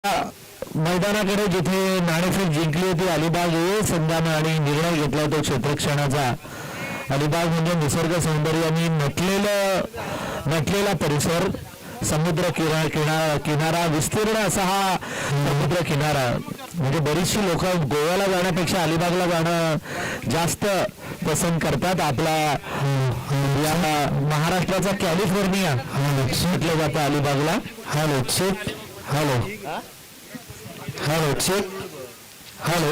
मैदानाकडे जिथे नाणेफेक जिंकली होती अलिबाग ए संघानं आणि निर्णय घेतला तो क्षेत्ररक्षणाचा. अलिबाग म्हणजे निसर्ग सौंदर्याने नटलेला परिसर, समुद्र किनारा विस्तीर्ण असा हा समुद्र किनारा. म्हणजे बरीचशी लोक गोव्याला जाण्यापेक्षा अलिबागला जाणं जास्त पसंत करतात. आपला या महाराष्ट्राचा कॅलिफोर्निया म्हटलं जातं अलिबागला. Hello check, hello hello check, hello.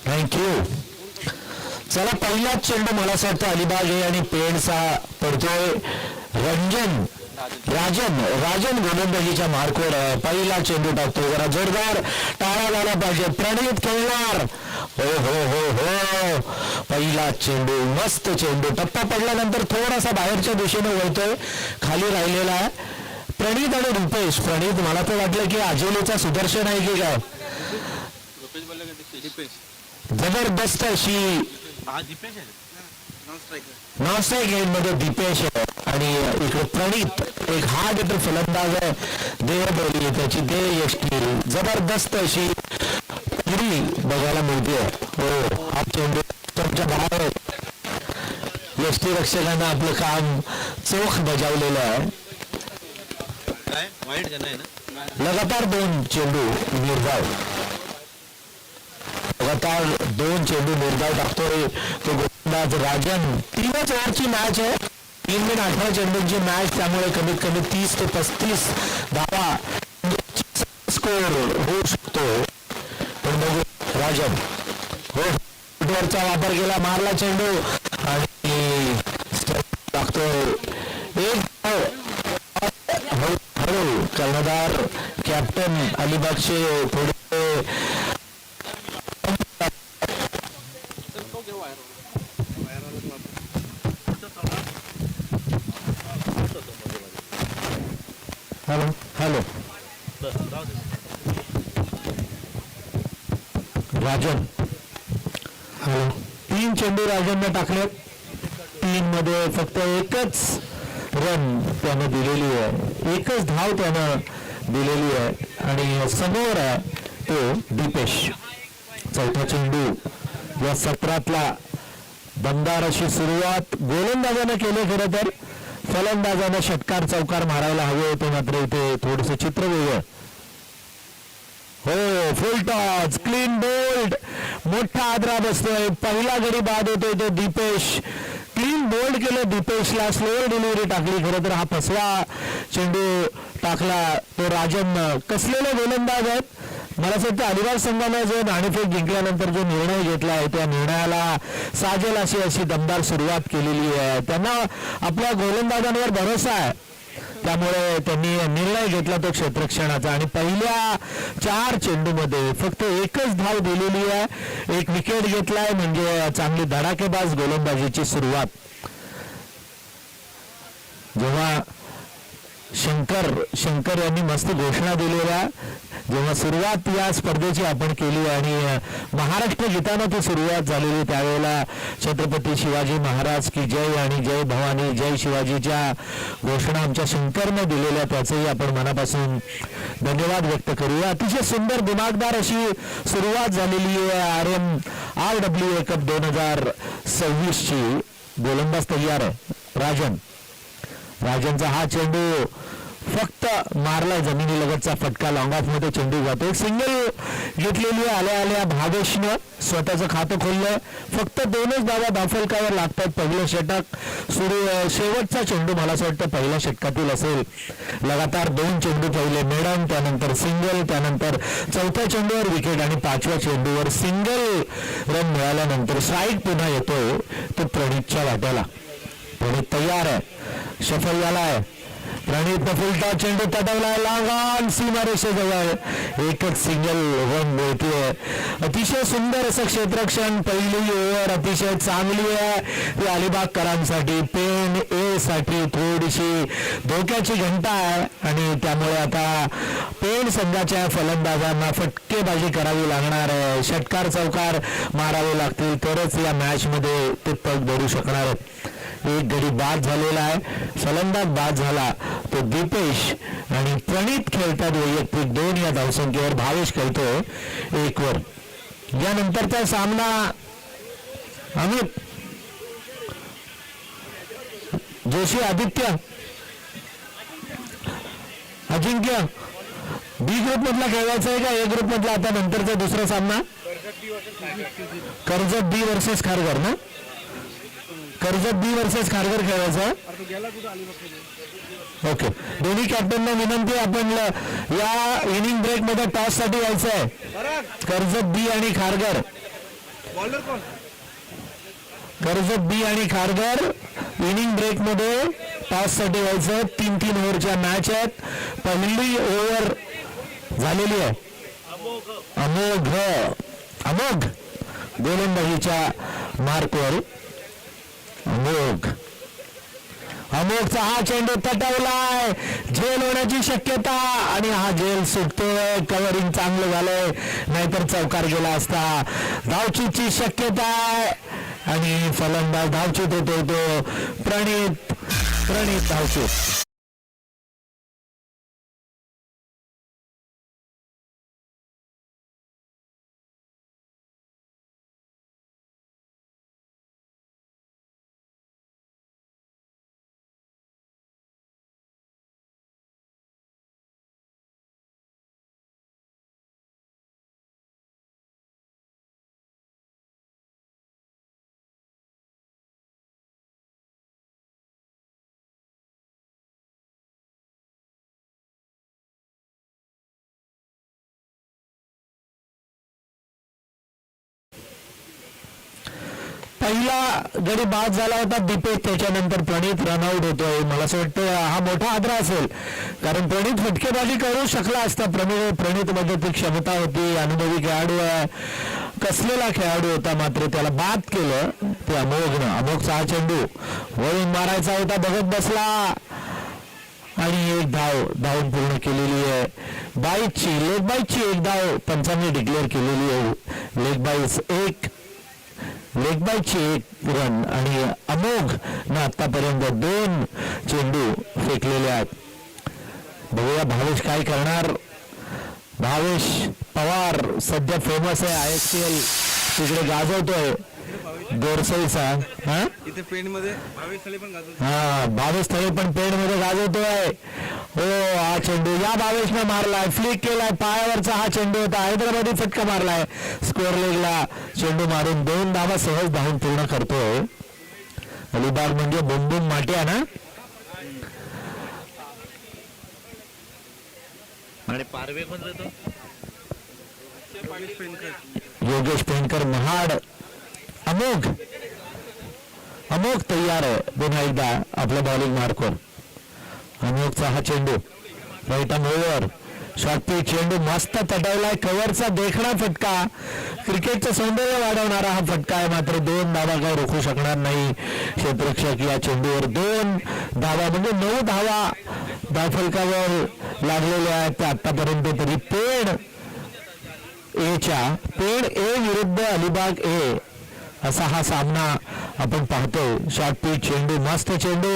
Thank you. चला, पहिलाच चेंडू मला असं वाटतं अलिबाग आहे आणि पेंडचा पडतोय राजन गोलंदाजीच्या मार्कवर पहिला चेंडू टाकतो. जरा जोरदार टाळा झाला पाहिजे. प्रणित खेळणार. हो हो हो हो, पहिला चेंडू, मस्त चेंडू. टप्पा पडल्यानंतर थोडासा बाहेरच्या दिशेने वळतोय, खाली राहिलेला आहे. प्रणित आणि रुपेश. प्रणित मला तर वाटलं की आजोलीचा सुदर्शन आहे की काय. जबरदस्त अशी नॉन स्ट्राईक गेम मध्ये दीपेश आहे आणि इकडे प्रणित एक हार्ड हिटर फलंदाज आहे. देहबोली त्याची यष्टी जबरदस्त अशी बघायला मिळते. हो, हा चेंडू तुमच्या बाहेर यष्टी रक्षकांना आपलं काम चोख बजावलेलं आहे. लगातार 2 चेंडू निर्धाव, लगातार 2 चेंडू निर्धाव टाकतोय तो गोलंदाज राजन. 3च ओव्हरची मॅच आहे, 3 मिनिट 18 चेंडूंची मॅच, त्यामुळे कमीत कमी 30 ते 35 धावा स्कोर होऊ शकतो. पण बघू राजन, हो, वरचा वापर केला, मारला चेंडू आणि टाकतोय एक हळू. कर्णधार कॅप्टन अलिबागचे थोडे हॅलो हॅलो राजन, हॅलो. 3 चेंडू राजनने टाकले. 3 मध्ये फक्त एकच रन त्यानं दिलेली आहे, एकच धाव त्यानं दिलेली आहे आणि समोर आहे तो दीपेश. चौथा चेंडू या सत्रातला दमदार अशी सुरुवात गोलंदाजानं केली. खरं तर फलंदाजानं षटकार चौकार मारायला हवे होते, मात्र इथे थोडस चित्र वेगळं. हो, फुल टॉस, क्लीन बोल्ड, मोठा आदरा बसतोय. पहिला गडी बाद होतोय तो दीपेश. क्लीन बोल्ड केलं दीपेशला, स्लोअर डिलिव्हरी टाकली. खरं तर हा फसवा चेंडू टाकला तो राजन. कसलेले गोलंदाज आहेत. मला असं वाटतं अलिबाग संघानं जो नाणेफेक जिंकल्यानंतर जो निर्णय घेतला आहे त्या निर्णयाला साजेल अशी दमदार सुरुवात केलेली आहे. त्यांना आपल्या गोलंदाजांवर भरोसा आहे, त्यामुळे त्यांनी निर्णय घेतला तो क्षेत्ररक्षणाचा आणि पहिल्या 4 चेंडूमध्ये फक्त एकच धाव दिलेली आहे. एक विकेट घेतलाय, म्हणजे चांगली धडाकेबाज गोलंदाजीची सुरुवात. जेव्हा शंकर यांनी मस्त घोषणा दिलेल्या, जेव्हा सुरुवात या स्पर्धेची आपण केली आणि महाराष्ट्र गीतानं ती सुरुवात झालेली, त्यावेळेला छत्रपती शिवाजी महाराज की जय आणि जय भवानी जय शिवाजीच्या घोषणा आमच्या शंकरनं दिलेल्या, त्याचंही आपण मनापासून धन्यवाद व्यक्त करूया. अतिशय सुंदर दिमागदार अशी सुरुवात झालेली आहे RWA कप 2026ची. गोलंदाज तयार आहे राजनचा. हा चेंडू फक्त मारला, जमिनीलगतचा फटका, लॉंग ऑफ मध्ये चेंडू जातो. एक सिंगल घेतलेली आल्या भावेशनं स्वतःचं खातं खोललं. फक्त 2च धावा धावफलकावर लागतात. पहिलं षटक शेवटचा चेंडू मला असं वाटतं पहिल्या षटकातील असेल. लगातार 2 चेंडू पहिले मेडन, त्यानंतर सिंगल, त्यानंतर चौथ्या चेंडूवर विकेट आणि 5व्या चेंडूवर सिंगल रन मिळाल्यानंतर स्ट्राईक पुन्हा येतोय तो प्रणितच्या वाट्याला. प्रणित तयार आहे, सफल झालाय. प्रणितनं फुलटा चेंडू तटवलाय लांगान सीमारेषेजवळ. एकच सिंगल रन मिळतीये. अतिशय सुंदर असं क्षेत्ररक्षण. पहिली ओव्हर अतिशय चांगली आहे ती अलिबागकरांसाठी. पेन साठी थोडीशी धोक्याची घंटा आहे आणि त्यामुळे आता पेण संघाच्या फलंदाजांना फटकेबाजी करावी लागणार आहे. षटकार चौकार मारावे लागतील तरच या मॅच मध्ये ते तग धरू शकणार आहेत. एक गडी बाद झालेला आहे. फलंदाज बाद झाला तो दीपेश आणि प्रणित खेळतात वैयक्तिक 2 या धावसंख्येवर. भावेश खेळतोय 1 वर. यानंतरचा सामना अमित जोशी आदित्य अजिंक्य बी ग्रुप मधला खेळायचा आहे का ए ग्रुप मधला? आता नंतरचा दुसरा सामना कर्जत बी वर्सेस खारघर ना? कर्जत बी वर्सेस खारघर खेळायचा. ओके. दोन्ही कॅप्टनना विनंती, आपण या इनिंग ब्रेक मध्ये टॉस साठी यायचं आहे. कर्जत बी आणि खारघर. कर्जत बी आणि खारघर इनिंग ब्रेक मध्ये टॉस साठी यायचं. 3-3 ओव्हरच्या मॅच आहेत. पहिली ओव्हर झालेली आहे. अमोघ गोलंदाजीच्या मार्कवर. अमोघचा हा चेंडू तटवलाय. झेल होण्याची शक्यता आणि हा झेल सुटतोय. कव्हरिंग चांगलं झालंय, नाहीतर चौकार गेला असता. धावचीची शक्यता आहे आणि फलंदाज धावचीत होतो तो प्रणित धावचीत. पहिला गडी बाद झाला होता दीपेश, त्याच्यानंतर प्रणित रनआउट होतोय. मला असं वाटतं हा मोठा आदरा असेल, कारण प्रणित फटकेबाजी करू शकला असता. प्रणित मध्ये ती क्षमता होती. अनुभवी खेळाडू आहे, कसलेला खेळाडू होता, मात्र त्याला बाद केलं ते अमोघनं. अमोघचा हा चेंडू वळून मारायचा होता, बघत बसला आणि एक धावून पूर्ण केलेली आहे. लेग बाईची एक धाव पंचांनी डिक्लेअर केलेली आहे. लेग बायची 1 रन आणि अमोघ न आतापर्यंत 2 चेंडू फेकलेले आहेत. बघूया भावेश काय करणार. भावेश पवार सध्या फेमस आहे, ISPL तिकडे गाजवतोय गोरसईचा. इथे पेण मध्ये भावेश स्थळे पण पेण मध्ये गाजवतोय. हो, हा चेंडू या भावेशने मारलाय, फ्लिक केलाय. पायावरचा हा चेंडू होता. हैदराबादी फटका मारलाय. स्कोअर लेगला चेंडू मारून 2 धावा सहज धावून पूर्ण करतोय. अलिबाग म्हणजे बुमबुम माट्या ना. आणि पारवे मधलं तो योगेश पेनकर महाड. अमोघ तयार आहे पुन्हा एकदा आपल्या बॉलिंग मार्कवर. अमोघचा हा चेंडू right arm over. Short pitch चेंडू मस्त तटवलाय. कव्हरचा देखणा फटका, क्रिकेटचं सौंदर्य वाढवणारा हा फटका आहे. मात्र 2 धावा काय रोखू शकणार नाही क्षेत्ररक्षक. या चेंडूवर 2 धावा म्हणजे 9 धावा धावफलकावर लागलेल्या आहेत आतापर्यंत. तरी पेण ए विरुद्ध अलिबाग ए असा हा सामना आपण पाहतोय. शॉर्ट पिच चेंडू, मस्त चेंडू.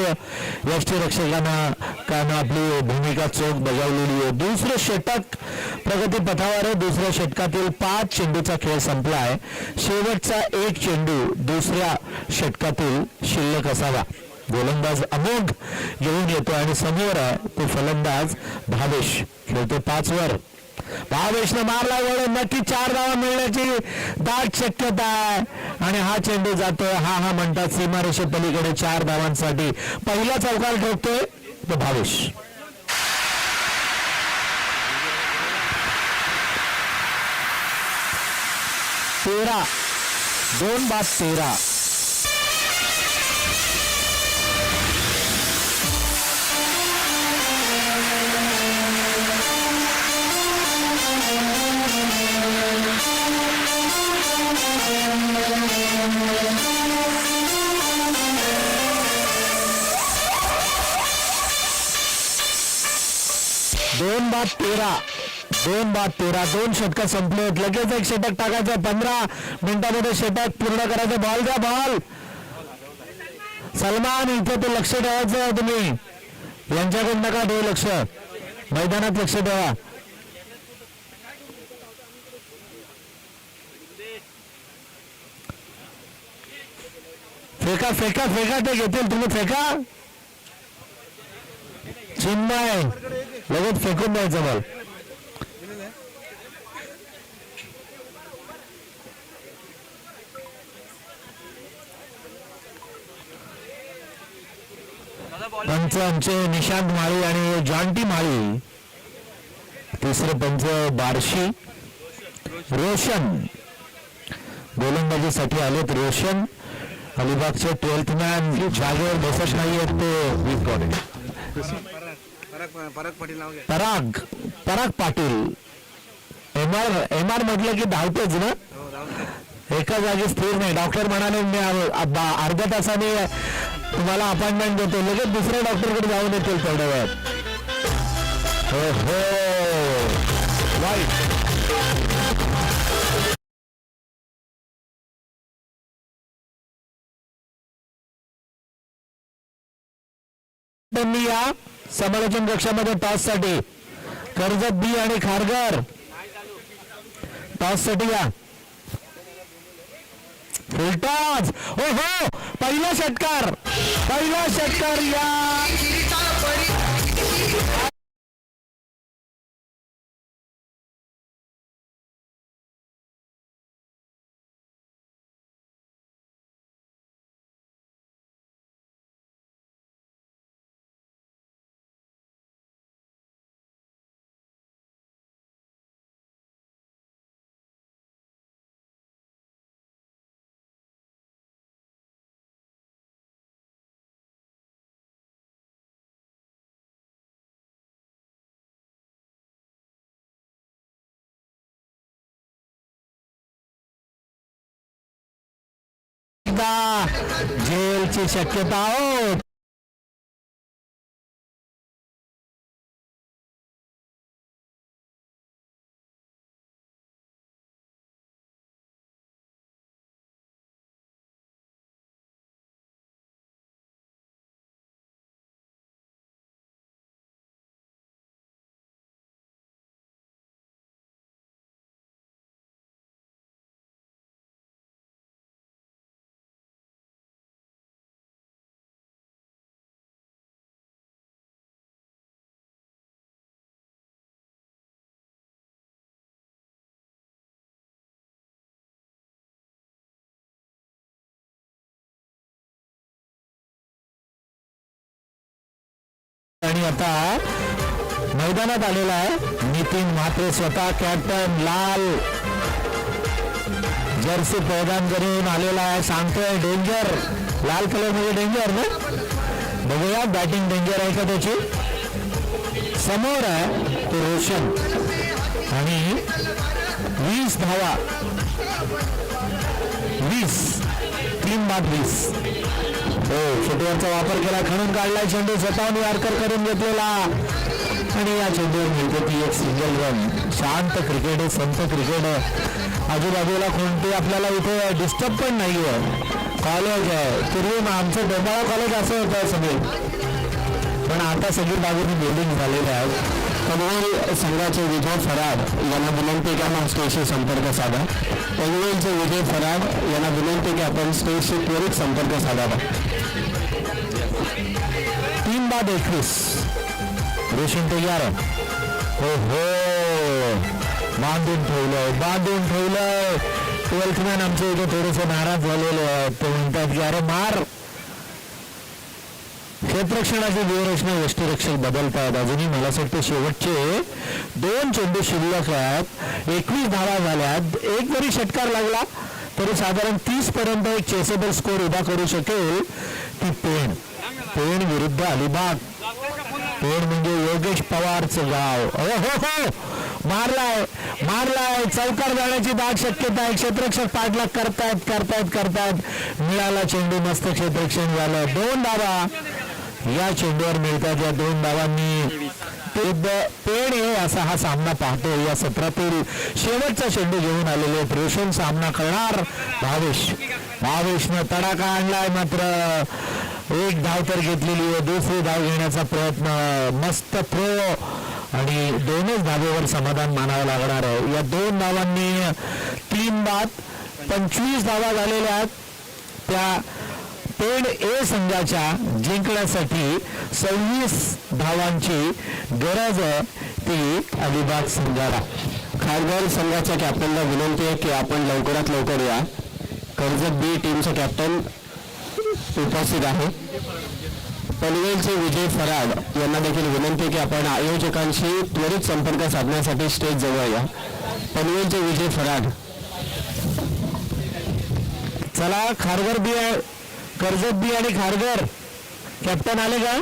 यष्टीरक्षकानं आपली भूमिका चोख बजावलेली आहे. दुसरं षटक प्रगती पथावर आहे. दुसऱ्या षटकातील 5 चेंडूचा खेळ संपला आहे. शेवटचा 1 चेंडू दुसऱ्या षटकातील शिल्लक असावा. गोलंदाज अमोघ घेऊन येतो आणि समोर आहे तो फलंदाज भावेश. खेळतो 5 वर. भावेशनं मारला वळून, नक्की 4 धावा मिळण्याची दाट शक्यता आहे आणि हा चेंडू जातोय. हा म्हणतात सीमारेषे पलीकडे 4 धावांसाठी पहिला चौकार ठोकतोय तो भावेश. तेरा 2 बाद 13. 2 बाद 13 2 षटक संपले. लगेच एक षटक टाकायचं. 15 मिनिटांमध्ये षटक पूर्ण करायचं. बॉल द्या बॉल. सलमान इथे ते लक्ष ठेवायचं तुम्ही. यांच्याकडून नका ठेवू लक्ष. मैदानात लक्ष ठेवा. फेका फेका फेका ते घेतील. तुम्ही फेका. चिन्मय लगेच फेकून द्यायचं बॉल. पंच आमचे निशांत माळी आणि जॉन्टी माळी. तिसरे पंच बार्शी रोशन. गोलंदाजीसाठी आलेत रोशन. अलिबागचे 12th मॅन जागेवर बसत नाहीयेत ते. पराग पाटील. एम आर म्हटलं की धावतेच ना. एका जागी स्थिर नाही. डॉक्टर म्हणाले मी अर्ध्या तासाने तुम्हाला अपॉइंटमेंट देतो. लगेच दुसऱ्या डॉक्टरकडे जाऊन येतील तेवढ्या वेळात. हो हो राईट. त्यांनी या समालोचन कक्षामध्ये टॉस साठी कर्जत बी आणि खारघर टॉस साठी या. फुलटॉस. हो हो पहिला षटकार या. जेलची शक्यता. हो आणि आता मैदानात आलेला आहे नितीन म्हात्रे. स्वतः कॅप्टन लाल जर्सी परिधान करून आलेला आहे. सांगतोय डेंजर. लाल कलर मध्ये डेंजर ना. बघूया बॅटिंग डेंजर आहे का त्याची. समोर आहे तो रोशन आणि 20 धावा. 3 बाद 20. हो फुटबॉलचा वापर केला. खणून काढलाय चेंडू. स्वतःहून यार्कर करून घेतलेला आणि या चेंडूवर मिळते ती एक सिंगल रन. शांत क्रिकेट आहे. संत क्रिकेट आहे. आजूबाजूला कोणते आपल्याला इथे डिस्टर्ब पण नाहीये. कॉलेज आहे. पूर्वी आमचं डोंबाळा कॉलेज असं होतं सगळे. पण आता सगळी बाजूने बिल्डिंग झालेले आहेत. पनवेल संघाचे विजय फराड यांना विनंती की आपण स्टेजशी संपर्क साधा. पनवेलचे विजय फराड यांना विनंती की आपण स्टेजशी त्वरित संपर्क साधावा. 3 बाद 21. रोशन तयार. हो हो बांधून ठेवलंय. 12th मॅन आमचे इथे थोडेसे नाराज झालेले आहेत. ते म्हणतात की अरे मार. क्षेत्ररक्षणाची व्यूहरचना यष्टीरक्षक बदलतात. अजूनही मला असं वाटतं शेवटचे 2 चेंडू शिल्लक आहेत. 21 धावा झाल्यात. एक जरी षटकार लागला तरी साधारण 30 पर्यंत एक चेसेबल स्कोर उभा करू शकेल ती पेण. पेण विरुद्ध अलिबाग. पेण म्हणजे योगेश पवारचं गाव. हो हो मारलाय. चौकार जाण्याची दाट शक्यता आहे. क्षेत्ररक्षक पाठलाग करतायत. मिळाला चेंडू. मस्त क्षेत्ररक्षण झालं. 2 धावा या चेंडूवर मिळतात. या 2 धावांनी पेण आहे असा हा सामना पाहतो. या सत्रातील शेवटचा चेंडू घेऊन आलेले प्रेषण सामना करणार भावेशनं तडाखा आणलाय. मात्र एक धाव तर घेतलेली आहे. दुसरी धाव घेण्याचा प्रयत्न, मस्त थ्रो आणि दोनच धावेवर समाधान मानावं लागणार आहे. या 2 धावांनी 3 बाद 25 धावा झालेल्या आहेत. त्या पेण ए संघाच्या जिंकण्यासाठी 26 धावांची गरज आहे ती अलिबाग संघाला. खारघर संघाच्या कॅप्टनला विनंती आहे की आपण लवकरात लवकर या. कर्जत बी टीमचा कॅप्टन उपस्थित आहे. पनवेलचे विजय फराड यांना देखील विनंती आहे की आपण आयोजकांशी त्वरित संपर्क साधण्यासाठी स्टेज जवळ या. पनवेलचे विजय फराड. चला खारघर बी आहे, कर्जत बी आणि खारघर कॅप्टन आले का?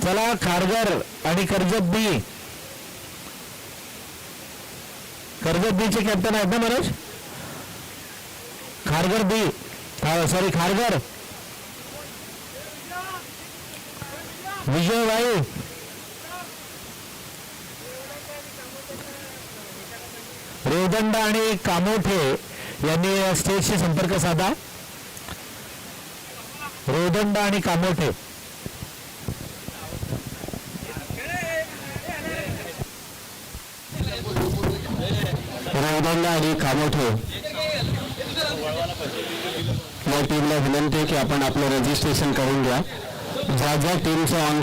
चला खारघर आणि कर्जत बी चे कॅप्टन आहेत ना मनोज? खारघर बी सॉरी खारघर विजय भाई रेवदंडा आणि कामोठे यांनी स्टेजशी संपर्क साधा. रेवदंडा आणि कामोठे आणि कामोठे या टीमला विनंती आहे की आपण आपलं रजिस्ट्रेशन करून घ्या. ज्या टीमचं ऑन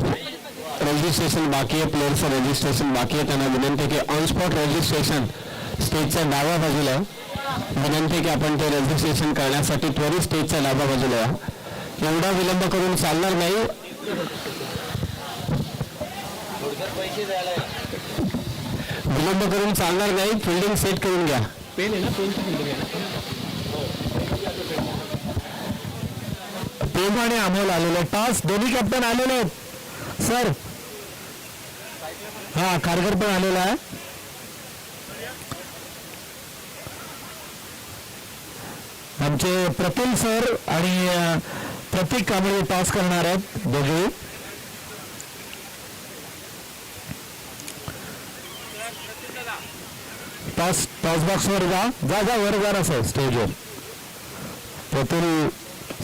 रजिस्ट्रेशन बाकी आहे, प्लेअरचं रजिस्ट्रेशन बाकी आहे, त्यांना विनंती आहे की ऑन स्पॉट रजिस्ट्रेशन स्टेजच्या डाव्या बाजूला आहे. विनंती की आपण ते रजिस्ट्रेशन करण्यासाठी त्वरित स्टेजच्या डाव्या बाजूला या. एवढा विलंब करून चालणार नाही. विलंब करून चालणार नाही. फिल्डिंग सेट करून घ्या. पेम आणि अमोल आलेले, टॉस दोन्ही कॅप्टन आलेले आहेत सर. हा खारघर पण आलेला आहे. आमचे प्रफुल्ल सर आणि प्रतीक कांबळे टॉस करणार आहेत दोघे. टॉस बॉक्स वर जा वर जा सर स्टेजवर. प्रफुल्ल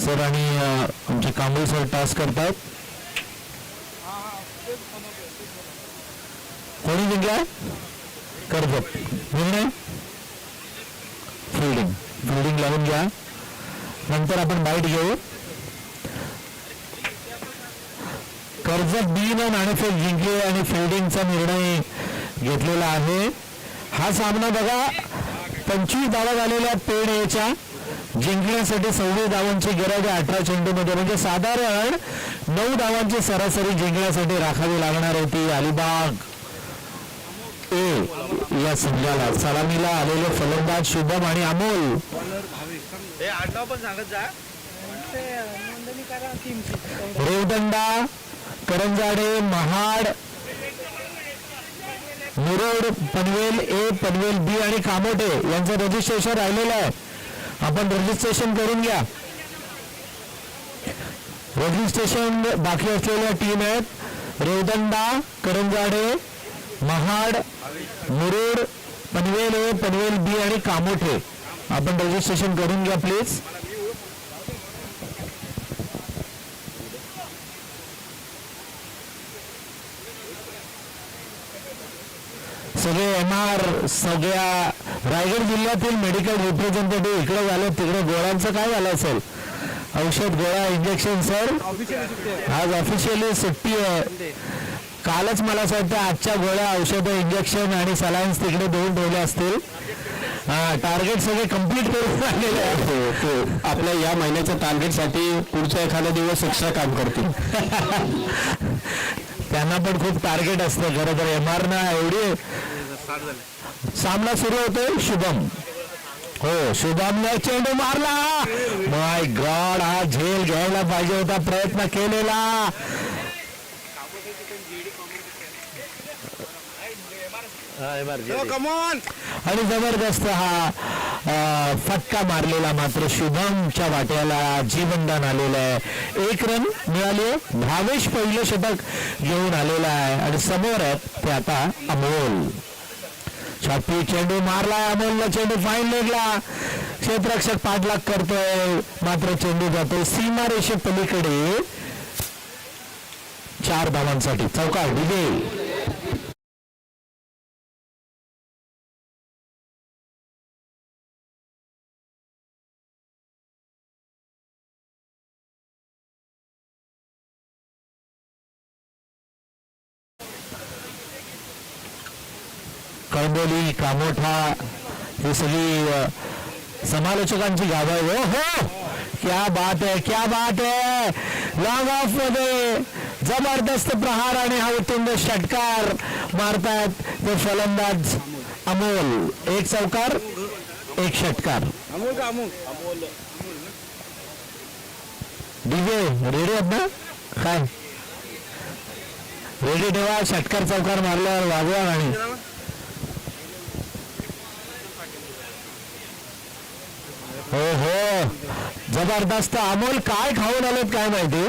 सर आणि आमचे कांबळे सर टॉस करतात. कोणी जिंकलाय? कर्जत. निर्णय फिल्डिंग लावून घ्या, नंतर आपण बाईट घेऊ. कर्जत बी न नाणेफेक जिंकली आणि फिल्डिंगचा निर्णय घेतलेला आहे. हा सामना बघा 25 धावा झालेल्या पेण एच्या जिंकण्यासाठी 26 धावांची गरज आहे 18 चेंडूमध्ये. म्हणजे साधारण 9 धावांची सरासरी जिंकण्यासाठी राखावी लागणार होती अलिबाग ए या संघाला. सलामीला आलेले फलंदाज शुभम आणि अमोल. रेवदंडा, करंजाडे, महाड, मुरुड, पनवेल ए, पनवेल बी आणि कामोठे यांचं रजिस्ट्रेशन राहिलेलं आहे. आपण रजिस्ट्रेशन करून घ्या. रजिस्ट्रेशन बाकी असलेल्या टीम आहेत रेवदंडा, करंजाडे, महाड, मुरुड, पनवेल ए, पनवेल बी आणि कामोठे. आपण रजिस्ट्रेशन करून घ्या प्लीज. सगळे MR सगळ्या रायगड जिल्ह्यातील मेडिकल रिप्रेझेंटेटिव्ह इकडे झाले, तिकडे गोळ्यांचं काय झालं असेल? औषध गोळ्या इंजेक्शन सर आज ऑफिशियली सुट्टी आहे. कालच मला असं वाटतं आजच्या गोळ्या औषधं इंजेक्शन आणि सलाईन्स तिकडे देऊन ठेवले असतील. टार्गेट सगळे कम्प्लीट करून आलेले आहे. आपल्या या महिन्याच्या टार्गेटसाठी पुढचा एखादा दिवस एक्स्ट्रा काम करतील. त्यांना पण खूप टार्गेट असतं खरं तर. MR ना एवढी. सामना सुरू होतोय. शुभम, हो शुभमने चेंडू मारला. माय गॉड, हा झेल घ्यायला पाहिजे होता, प्रयत्न केलेला. कमॉन आणि जबरदस्त हा फटका मारलेला मात्र शुभमच्या वाट्याला जीवनदान आलेलं आहे. 1 रन मिळाली आहे. भावेश पहिलं षटक घेऊन आलेला आहे आणि समोर आहेत ते आता अमोल. छापी चेंडू मारला अमोलला. चेंडू फाईन लेगला. क्षेत्ररक्षक पाठलाग करतोय मात्र चेंडू जातोय सीमारेषे पलीकडे. 4 धावांसाठी चौकार विजय. कळंबोली कामोठा ही सगळी समालोचकांची गावं आहे. हो क्या बात आहे, क्या बात आहे. लॉंग ऑफ मध्ये जबरदस्त प्रहार आणि हा उत्तुंग षटकार मारतात ते फलंदाज अमोल. 1 चौकार 1 षटकार. अमोल का अमोल डीजे रेडी आहेत ना? काय रेडी ठेवा. षटकार चौकार मारल्यावर वाजवा आणि हो हो जबरदस्त. अमोल काय खाऊन आलेत काय माहिती.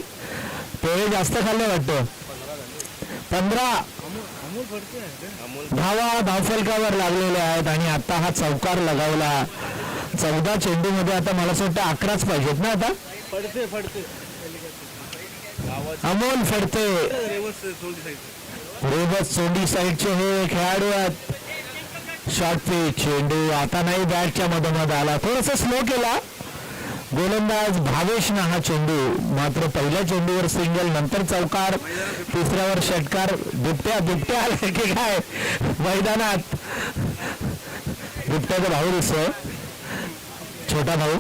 पोहे जास्त खाल्ले वाटतं. 15 धावा धावफलकावर लागलेले आहेत आणि आता हा चौकार लगावला. 14 चेंडू मध्ये आता मला असं वाटतं 11च पाहिजेत ना आता. अमोल फडते रेवस सोंडी साईडचे हे खेळाडू आहेत. शॉर्ट पिच चेंडू आता नाही बॅटच्या मधोमध आला. थोडस स्लो केला गोलंदाज भावेशनं हा चेंडू. मात्र पहिल्या चेंडूवर सिंगल नंतर चौकार 3ऱ्यावर षटकार. बिबट्या आला की काय मैदानात. बिबट्याचा भाऊ दिसतोय छोटा भाऊ.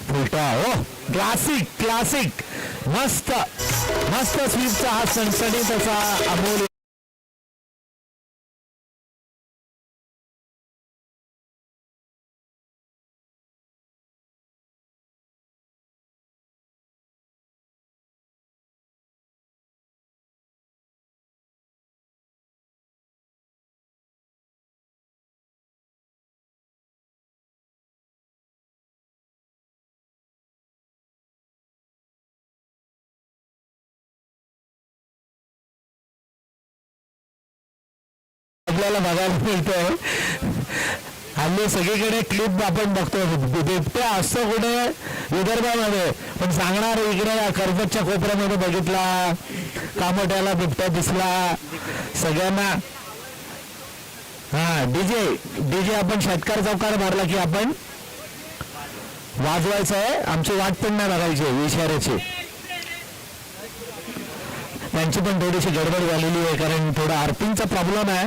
फुलटा हो क्लासिक मस्त स्वीपचा हा सणसणीत असा अमोल. आपल्याला बघायला मिळतोय हल्ली सगळीकडे क्लिप आपण बघतो. बिबट्या असतो कुठे विदर्भामध्ये पण सांगणार इकडे कर्जतच्या कोपऱ्यामध्ये बघितला. कामोट्याला बिबट्या दिसला सगळ्यांना. हा डीजे आपण षटकार चौकार मारला की आपण वाजवायचं आहे. आमची वाट पण नाही बघायची इशाऱ्याची. त्यांची पण थोडीशी गडबड झालेली आहे कारण थोडा आर्थिंगचा प्रॉब्लेम आहे.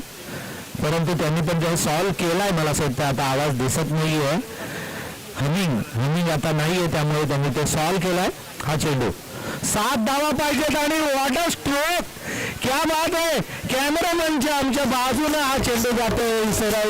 परंतु त्यांनी पण जेव्हा सॉल्व्ह केलाय मला असं वाटतं. आता आवाज दिसत नाहीये. हमिंग आता नाहीये त्यामुळे त्यांनी ते सॉल्व्ह केलाय. हा चेंडू 7 धावा पाहिजेत आणि वॉट अ स्ट्रोक. क्या बात आहे. कॅमेरामॅनच्या आमच्या बाजूला हा चेंडू जातोय सरळ.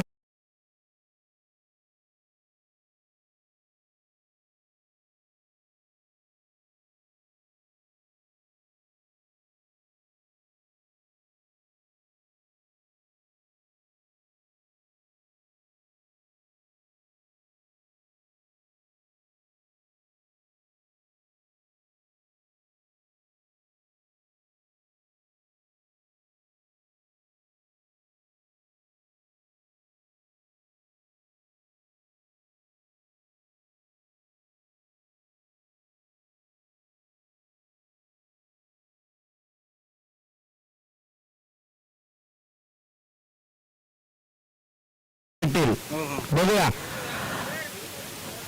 बघूया.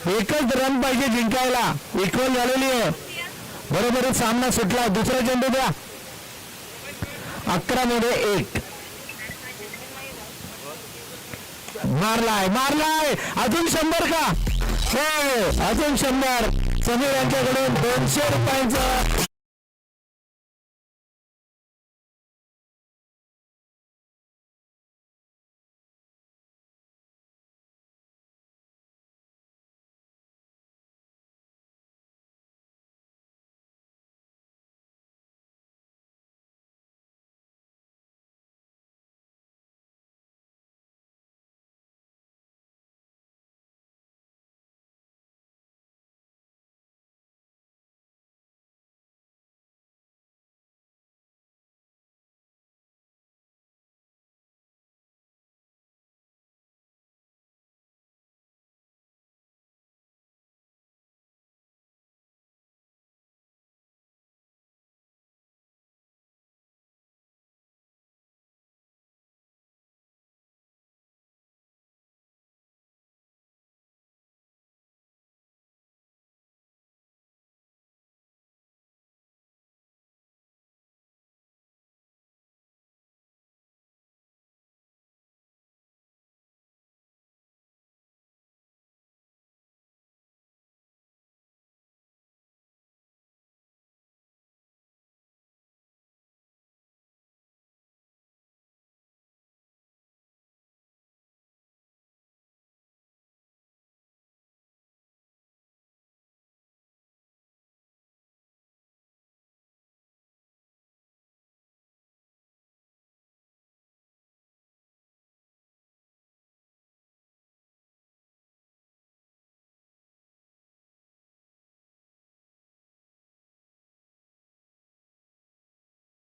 1च रन पाहिजे जिंकायला. इक्वल झालेली आहे. बरोबरच सामना सुटला. दुसरा चेंडू द्या. 11 मध्ये 1 मारलाय. अजून 100 का. हो अजून 100. समीर यांच्याकडून 200 रुपयांचं